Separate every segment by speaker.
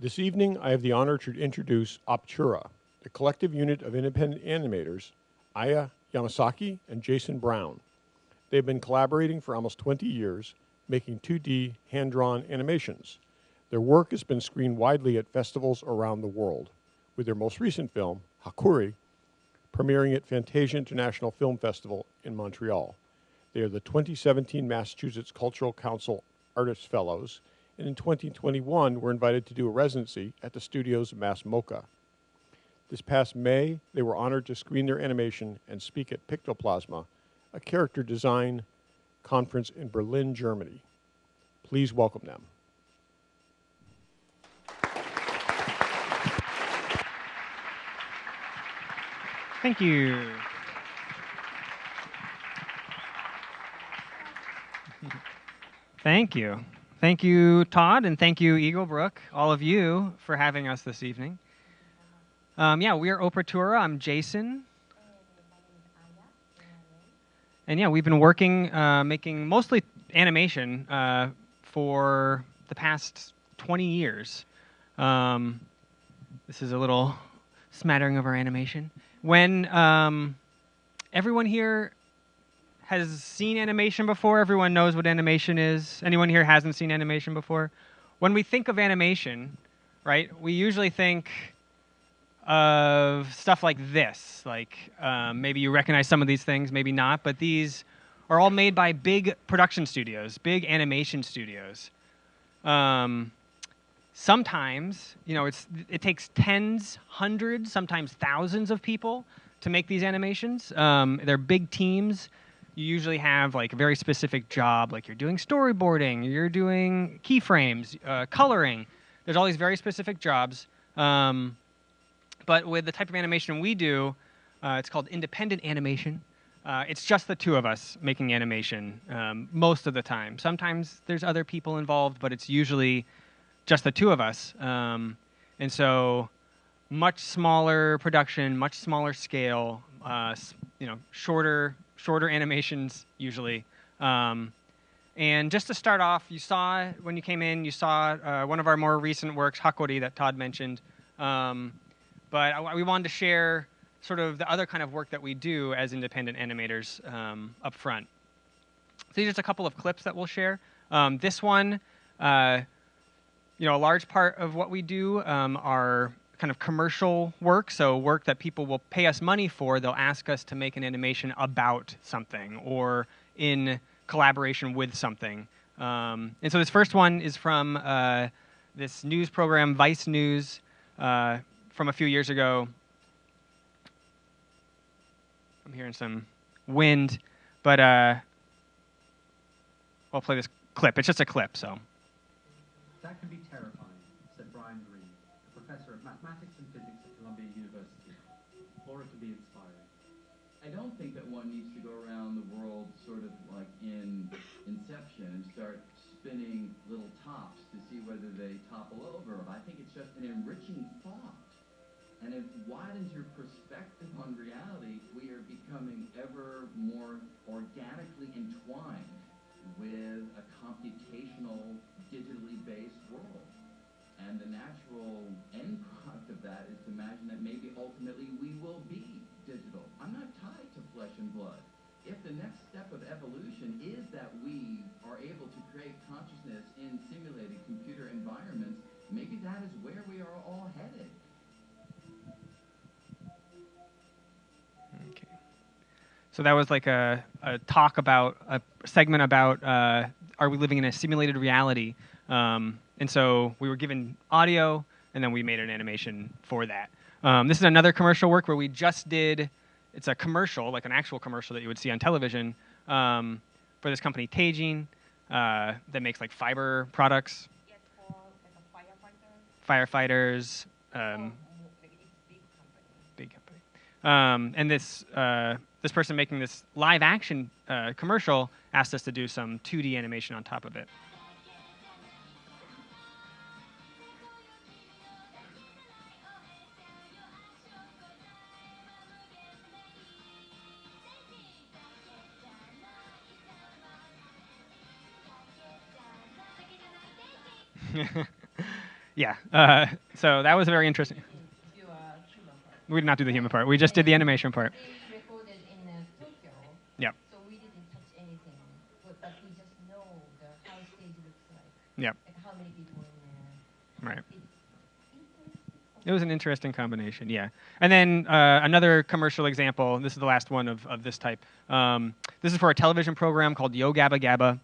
Speaker 1: This evening, I have the honor to introduce Opertura, the collective unit of independent animators, Yamasaki and Jason Brown. They have been collaborating for almost 20 years, making 2D hand-drawn animations. Their work has been screened widely at festivals around the world, with their most recent film, Hakuri, premiering at Fantasia International Film Festival in Montreal. They are the 2017 Massachusetts Cultural Council Artist Fellows, and in 2021 were invited to do a residency at the studios of Mass MoCA. This past May, they were honored to screen their animation and speak at Pictoplasma, a character design conference in Berlin, Germany. Please welcome them.
Speaker 2: Thank you. Thank you. Thank you, Todd, and thank you, Eaglebrook, all of you, for having us this evening. We are Opertura. I'm Jason. And we've been working, making mostly animation for the past 20 years. This is a little smattering of our animation. When everyone here has seen animation before, everyone knows what animation is. Anyone here hasn't seen animation before? When we think of animation, right, we usually think of stuff like this. Like maybe you recognize some of these things, maybe not, but these are all made by big production studios, big animation studios. Sometimes, it takes tens, hundreds, sometimes thousands of people to make these animations. They're big teams. You usually have like a very specific job, like you're doing storyboarding, you're doing keyframes, coloring. There's all these very specific jobs. But with the type of animation we do, it's called independent animation. It's just the two of us making animation most of the time. Sometimes there's other people involved, but it's usually just the two of us. And so much smaller production, much smaller scale, shorter animations usually. And just to start off, you saw, when you came in, you saw one of our more recent works, Hakuri, that Todd mentioned. But we wanted to share sort of the other kind of work that we do as independent animators up front. So these are just a couple of clips that we'll share. This one, a large part of what we do are kind of commercial work, so work that people will pay us money for. They'll ask us to make an animation about something or in collaboration with something. And so this first one is from this news program, Vice News, from a few years ago. I'm hearing some wind, but I'll play this clip. It's just a clip, so.
Speaker 3: That can be terrifying, said Brian Green, professor of mathematics and physics at Columbia University. Or it can be inspiring.
Speaker 4: I don't think that one needs to go around the world sort of like in Inception and start spinning little tops to see whether they topple over. I think it's just an enriching thought. And it widens your perspective on reality. We are becoming ever more organically entwined with a computational, digitally based world. And the natural end product of that is to imagine that maybe ultimately we will be digital. I'm not tied to flesh and blood. If the next step of evolution is that we are able to create consciousness in simulated computer environments, maybe that is where we are all headed.
Speaker 2: Okay. So that was like a talk about, a segment about are we living in a simulated reality? And so we were given audio, and then we made an animation for that. This is another commercial work where we just did, it's a commercial, like an actual commercial that you would see on television, for this company, Teijin, that makes like fiber products.
Speaker 5: It's for like a
Speaker 2: Firefighters. Big company. And this person making this live action commercial asked us to do some 2D animation on top of it. Yeah. So that was very interesting.
Speaker 5: You are human part.
Speaker 2: We did not do the human part. We just did the animation part.
Speaker 5: They recorded in Tokyo.
Speaker 2: Yep.
Speaker 5: So we didn't touch anything, but we just know how stage looks like.
Speaker 2: Yep.
Speaker 5: Like how many people in there.
Speaker 2: Right.
Speaker 5: It's interesting.
Speaker 2: It was an interesting combination, yeah. And then another commercial example, this is the last one of this type. This is for a television program called Yo Gabba Gabba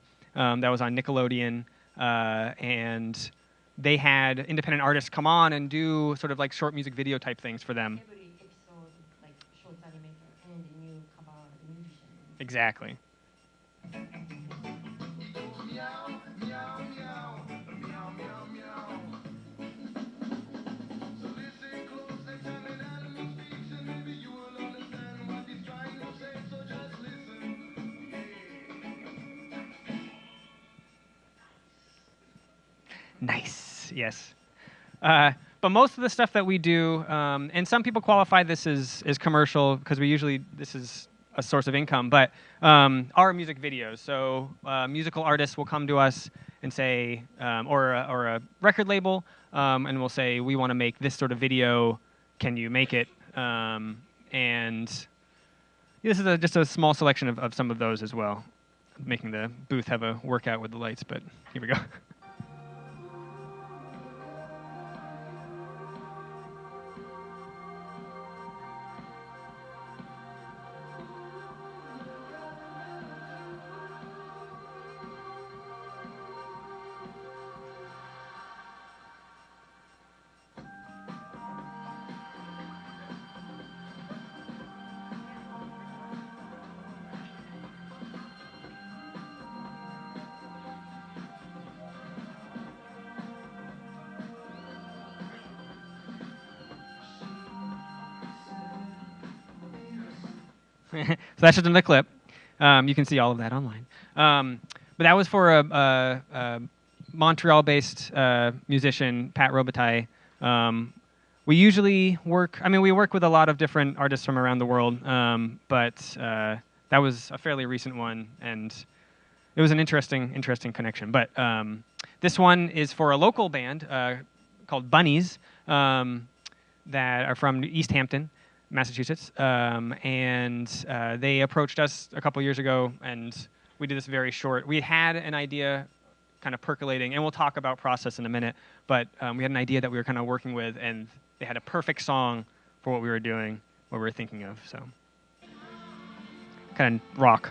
Speaker 2: that was on Nickelodeon. And they had independent artists come on and do sort of like short music video type things for them.
Speaker 5: Every episode, like short animator and a new cover musician.
Speaker 2: Exactly. Nice. Yes. But most of the stuff that we do, and some people qualify this as commercial because this is a source of income, but are music videos. So musical artists will come to us and say, or a record label, and we'll say, we want to make this sort of video. Can you make it? And this is just a small selection of some of those as well. Making the booth have a workout with the lights, but here we go. So that's just another clip. You can see all of that online. But that was for a Montreal-based musician, Pat Robitaille. We usually work, we work with a lot of different artists from around the world, but that was a fairly recent one, and it was an interesting connection. But this one is for a local band called Bunnies that are from East Hampton, Massachusetts, and they approached us a couple years ago, and we did this very short. We had an idea kind of percolating, and we'll talk about process in a minute, but we had an idea that we were kind of working with, and they had a perfect song for what we were doing, what we were thinking of, so kind of rock.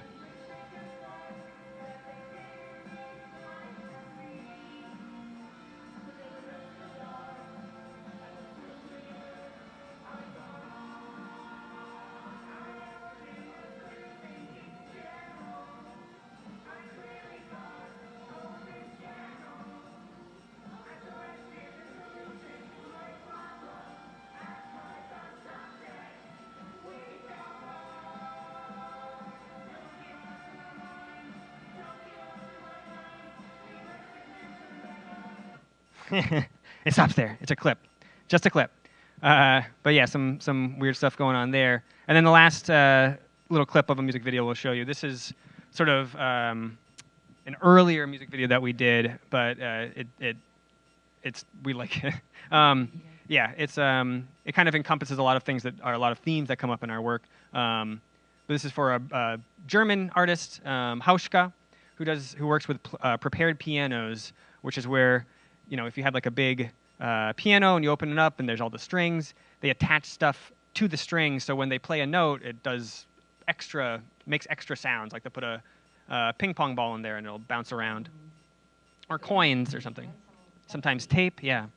Speaker 2: It stops there. It's a clip, just a clip. But yeah, some weird stuff going on there. And then the last little clip of a music video we'll show you. This is sort of an earlier music video that we did, but we like it. Yeah, it kind of encompasses a lot of things that are a lot of themes that come up in our work. But this is for a German artist, Hauschka, who works with prepared pianos, which is where, if you have like a big piano and you open it up and there's all the strings, they attach stuff to the strings, so when they play a note, it makes extra sounds. Like they put a ping pong ball in there and it'll bounce around, or coins or something. Sometimes tape, yeah.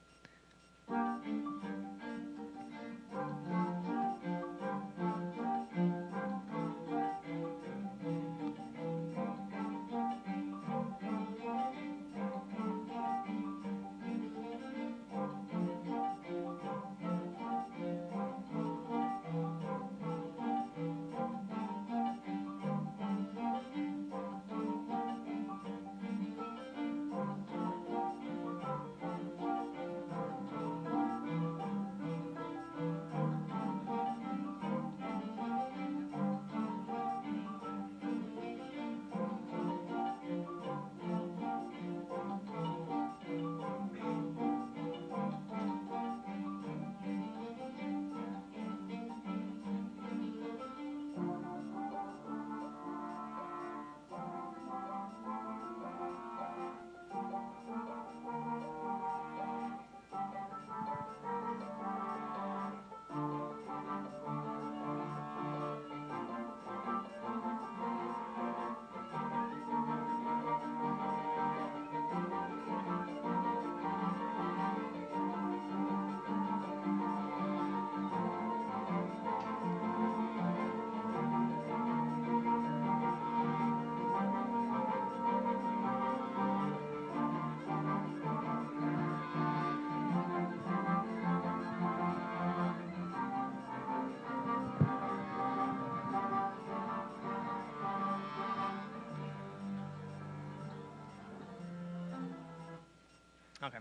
Speaker 2: Okay.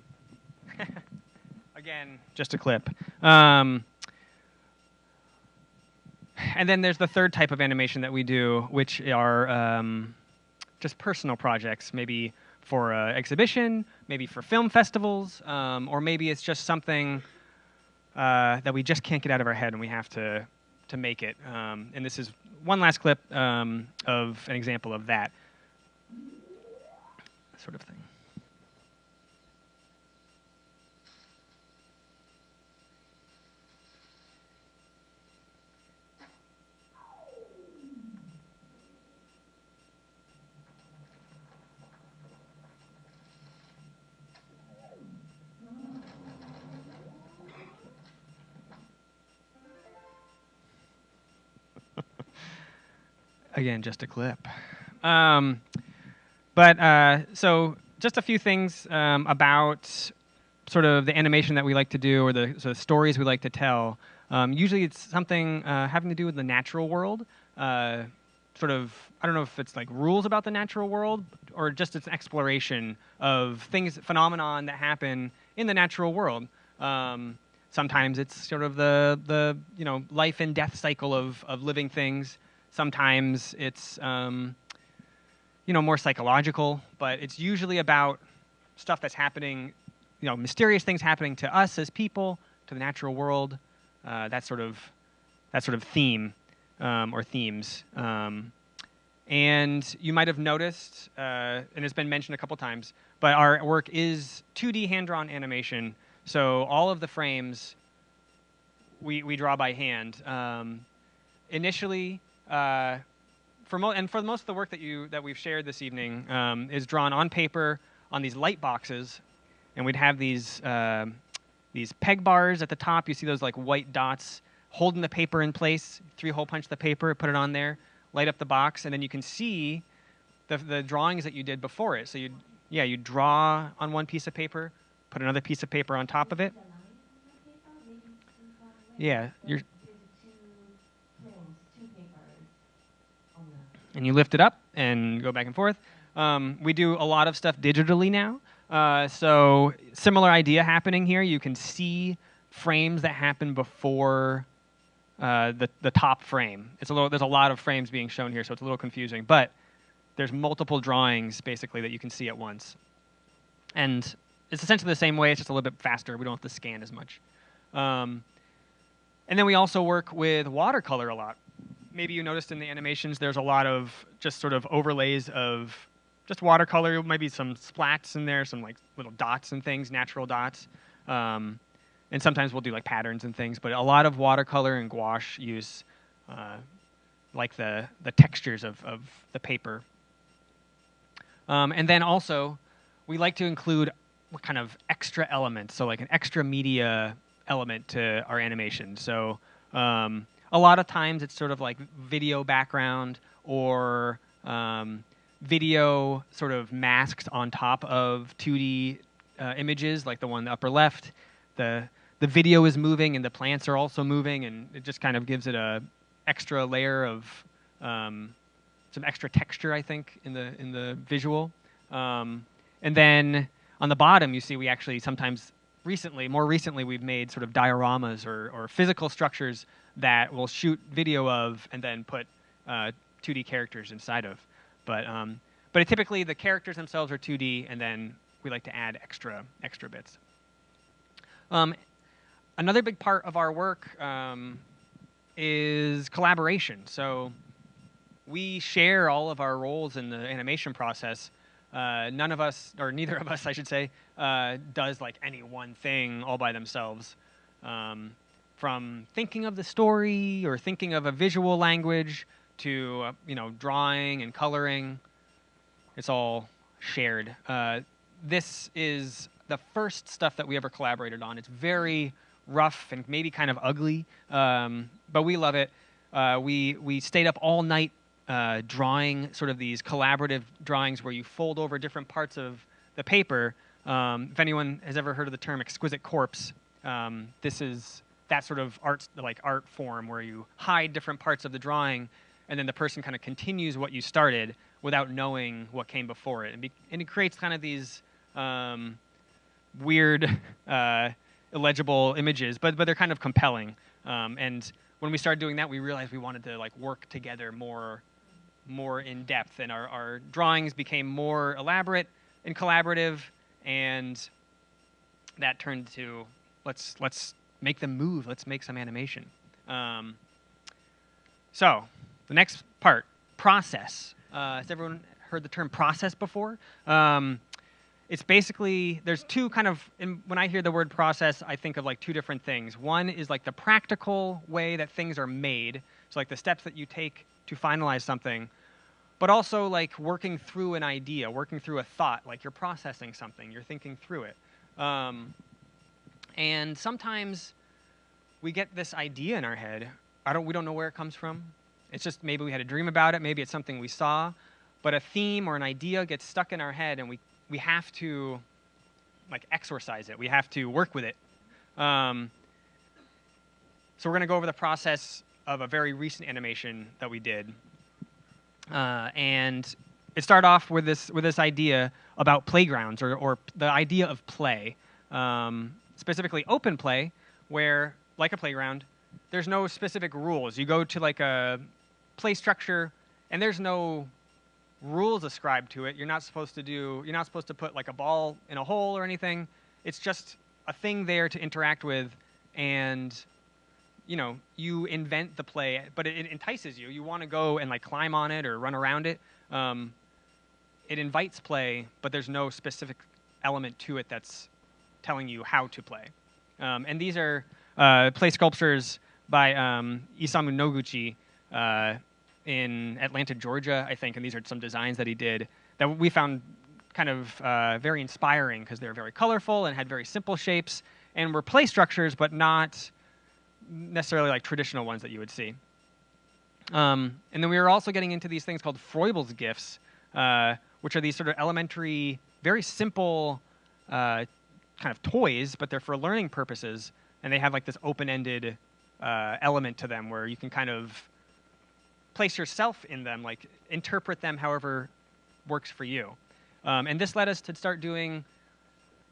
Speaker 2: Again, just a clip. And then there's the third type of animation that we do, which are just personal projects, maybe for an exhibition, maybe for film festivals, or maybe it's just something that we just can't get out of our head and we have to make it. And this is one last clip of an example of that sort of thing. Again, just a clip. So just a few things about sort of the animation that we like to do or the sort of stories we like to tell. Usually it's something having to do with the natural world. Sort of, I don't know if it's like rules about the natural world or just it's an exploration of things, phenomenon that happen in the natural world. Sometimes it's sort of the life and death cycle of living things. Sometimes it's more psychological, but it's usually about stuff that's happening, mysterious things happening to us as people, to the natural world, that sort of theme or themes. And you might have noticed, and it's been mentioned a couple times, but our work is 2D hand-drawn animation. So all of the frames we draw by hand. Initially. For most of the work that we've shared this evening is drawn on paper on these light boxes, and we'd have these peg bars at the top. You see those like white dots holding the paper in place. 3-hole punch the paper, put it on there, light up the box, and then you can see the drawings that you did before it. So you draw on one piece of paper, put another piece of paper on top of it. Yeah, and you lift it up and go back and forth. We do a lot of stuff digitally now. So similar idea happening here. You can see frames that happen before the top frame. There's a lot of frames being shown here, so it's a little confusing. But there's multiple drawings, basically, that you can see at once. And it's essentially the same way. It's just a little bit faster. We don't have to scan as much. And then we also work with watercolor a lot. Maybe you noticed in the animations there's a lot of just sort of overlays of just watercolor, maybe some splats in there, some like little dots and things, natural dots. And sometimes we'll do like patterns and things, but a lot of watercolor and gouache use, like the textures of the paper. And then also, we like to include kind of extra elements, so like an extra media element to our animation. So a lot of times it's sort of like video background or video sort of masked on top of 2D images, like the one in the upper left. The video is moving and the plants are also moving, and it just kind of gives it a extra layer of some extra texture, I think, in the visual. And then on the bottom, you see we actually sometimes more recently, we've made sort of dioramas or physical structures that we'll shoot video of and then put 2D characters inside of. But typically the characters themselves are 2D, and then we like to add extra bits. Another big part of our work is collaboration. So we share all of our roles in the animation process. None of us, or neither of us, I should say, does like any one thing all by themselves. From thinking of the story or thinking of a visual language to drawing and coloring, it's all shared. This is the first stuff that we ever collaborated on. It's very rough and maybe kind of ugly, but we love it. We stayed up all night drawing sort of these collaborative drawings where you fold over different parts of the paper. If anyone has ever heard of the term exquisite corpse, this is that sort of art form where you hide different parts of the drawing, and then the person kind of continues what you started without knowing what came before it. And it creates kind of these weird, illegible images, but they're kind of compelling. And when we started doing that, we realized we wanted to like work together more in depth, and our drawings became more elaborate and collaborative, and that turned to let's make them move. Let's make some animation. So the next part, process. Has everyone heard the term process before? It's basically, there's two kind of, when I hear the word process, I think of like two different things. One is like the practical way that things are made, so like the steps that you take to finalize something, but also like working through an idea, working through a thought, like you're processing something, you're thinking through it. And sometimes we get this idea in our head, we don't know where it comes from. It's just maybe we had a dream about it, maybe it's something we saw, but a theme or an idea gets stuck in our head, and we have to like exorcise it. We have to work with it. So we're going to go over the process of a very recent animation that we did. And it started off with this idea about playgrounds or the idea of play, specifically open play, where, like a playground, there's no specific rules. You go to like a play structure, and there's no rules ascribed to it. You're not supposed to put like a ball in a hole or anything. It's just a thing there to interact with, and you invent the play, but it entices you. You want to go and like climb on it or run around it. It invites play, but there's no specific element to it that's telling you how to play. And these are play sculptures by Isamu Noguchi in Atlanta, Georgia, I think, and these are some designs that he did that we found kind of very inspiring because they were very colorful and had very simple shapes and were play structures, but not necessarily like traditional ones that you would see. And then we were also getting into these things called Froebel's gifts, which are these sort of elementary, very simple kind of toys, but they're for learning purposes, and they have like this open-ended element to them where you can kind of place yourself in them, like interpret them however works for you. And this led us to start doing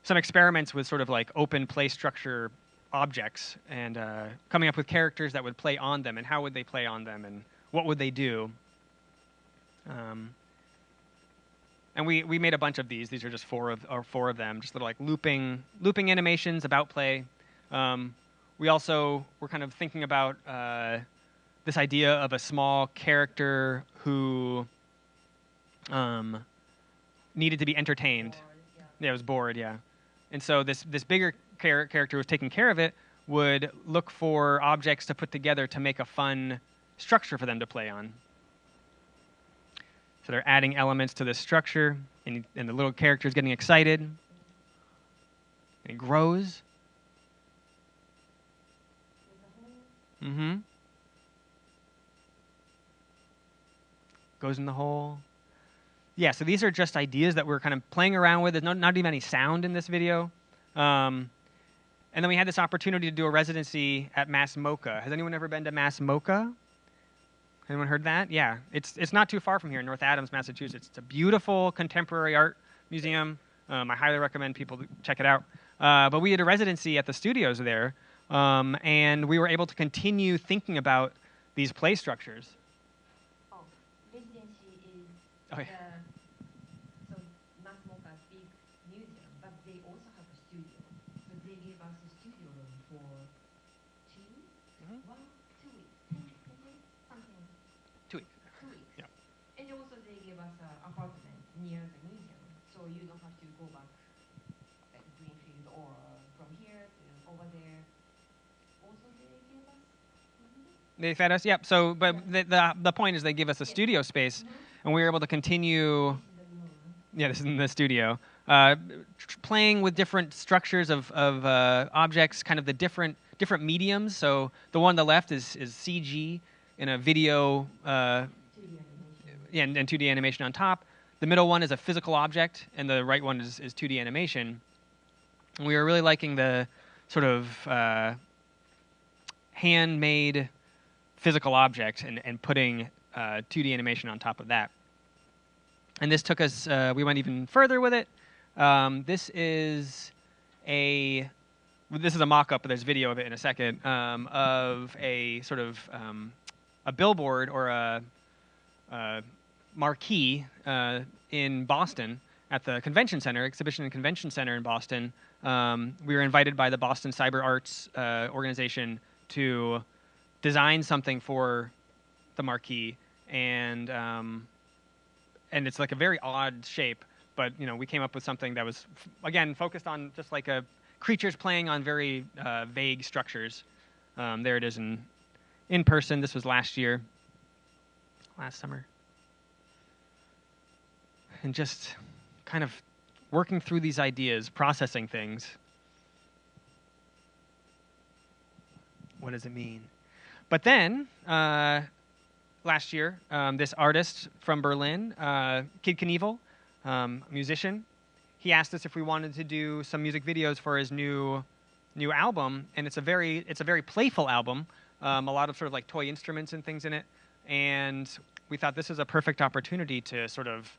Speaker 2: some experiments with sort of like open play structure objects and coming up with characters that would play on them, and how would they play on them, and what would they do. And we made a bunch of these. These are just four of them, just little like looping animations about play. We also were kind of thinking about this idea of a small character who needed to be entertained. Yeah, was bored, yeah. And so this bigger character who was taking care of it would look for objects to put together to make a fun structure for them to play on. So they're adding elements to this structure, and the little character is getting excited. And it grows. Mm-hmm. Goes in the hole. Yeah, so these are just ideas that we're kind of playing around with. There's not even any sound in this video. And then we had this opportunity to do a residency at Mass MoCA. Has anyone ever been to Mass MoCA? Anyone heard that? Yeah, it's not too far from here in North Adams, Massachusetts. It's a beautiful contemporary art museum. I highly recommend people to check it out. But we had a residency at the studios there, and we were able to continue thinking about these play structures.
Speaker 5: Oh, residency is
Speaker 2: Oh, yeah.
Speaker 5: so Mass MoCA is big museum, but they also have a studio. So they gave us a studio room for 2 weeks, 2 weeks, 10 days, something.
Speaker 2: 2 weeks.
Speaker 5: 2 weeks.
Speaker 2: Yeah.
Speaker 5: And also they gave us an apartment near the museum, so you don't have to go back like Greenfield or from here to over there. Also they gave us.
Speaker 2: They fed us, yep. So, but the point is they give us a studio space, and we were able to continue. Yeah, this is in the studio. Playing with different structures of objects, kind of the different mediums. So the one on the left is CG in a video, and 2D animation on top. The middle one is a physical object, and the right one is 2D animation. And we were really liking the sort of handmade physical object and putting 2D animation on top of that. And this took us, we went even further with it. This is this is a mock-up, but there's video of it in a second, of a sort of a billboard or a marquee in Boston at the Convention Center, Exhibition and Convention Center in Boston. We were invited by the Boston Cyber Arts organization to design something for the marquee, and it's like a very odd shape, but we came up with something that was again focused on just like a creatures playing on very vague structures. There it is in person. This was last summer, and just kind of working through these ideas, processing things. What does it mean? But then last year, this artist from Berlin, Kid Knievel, musician, he asked us if we wanted to do some music videos for his new album, and it's a very playful album, a lot of sort of like toy instruments and things in it, and we thought this is a perfect opportunity to sort of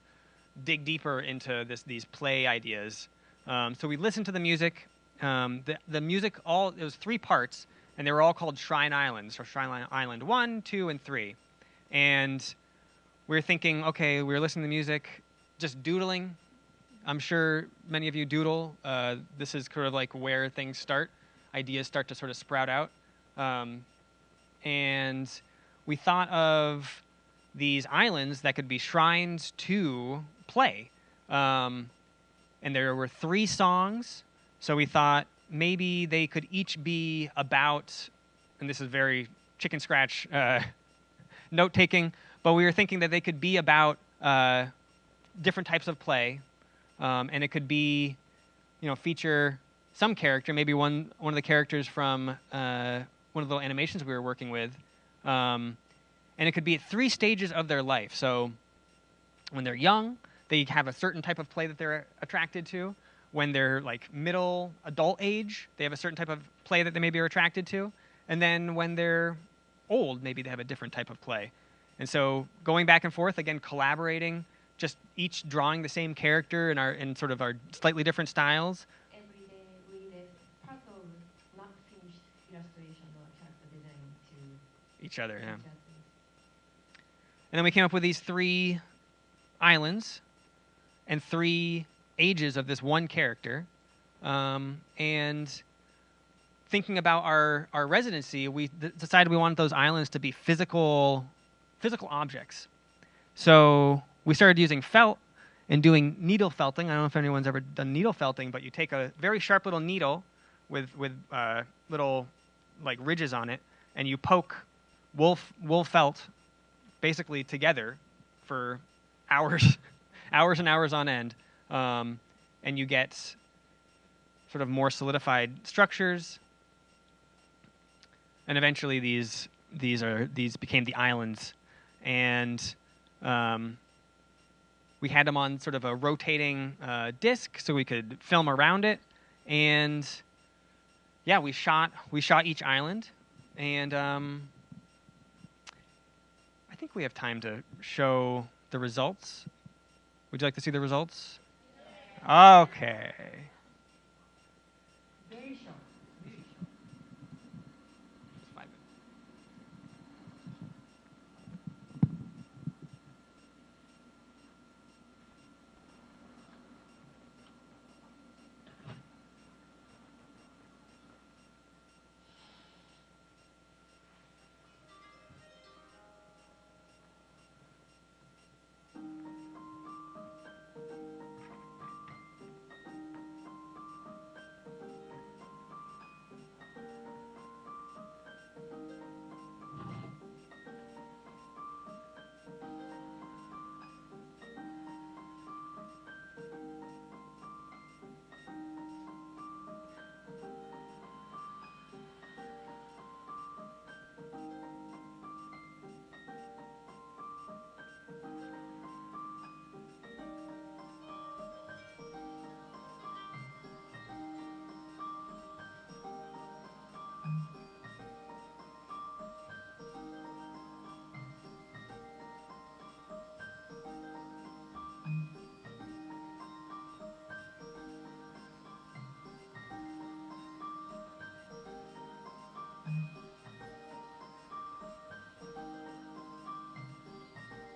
Speaker 2: dig deeper into these play ideas. So we listened to the music. The music it was 3 parts, and they were all called Shrine Islands, or Shrine Island 1, 2, and 3. And we were thinking, okay, we were listening to the music, just doodling. I'm sure many of you doodle. This is kind of like where things start. Ideas start to sort of sprout out. And we thought of these islands that could be shrines to play. And there were 3 songs. So we thought maybe they could each be about, and this is very chicken scratch note-taking, but we were thinking that they could be about different types of play. And it could be, feature some character, maybe one of the characters from one of the little animations we were working with. And it could be at 3 stages of their life. So when they're young, they have a certain type of play that they're attracted to. When they're like middle adult age, they have a certain type of play that they maybe are attracted to. And then when they're old, maybe they have a different type of play. And so going back and forth, again, collaborating, just each drawing the same character in sort of our slightly different styles.
Speaker 5: Every day we did part of not finished illustration or character design to
Speaker 2: Each other, yeah.
Speaker 5: each other.
Speaker 2: And then we came up with these 3 islands and 3 ages of this one character. And thinking about our residency, we decided we wanted those islands to be physical objects. So we started using felt and doing needle felting. I don't know if anyone's ever done needle felting, but you take a very sharp little needle with little like ridges on it, and you poke wool felt basically together for hours, hours and hours on end, and you get sort of more solidified structures. And eventually, these became the islands, and we had them on sort of a rotating disc, so we could film around it. And yeah, we shot each island, and I think we have time to show the results. Would you like to see the results? Okay.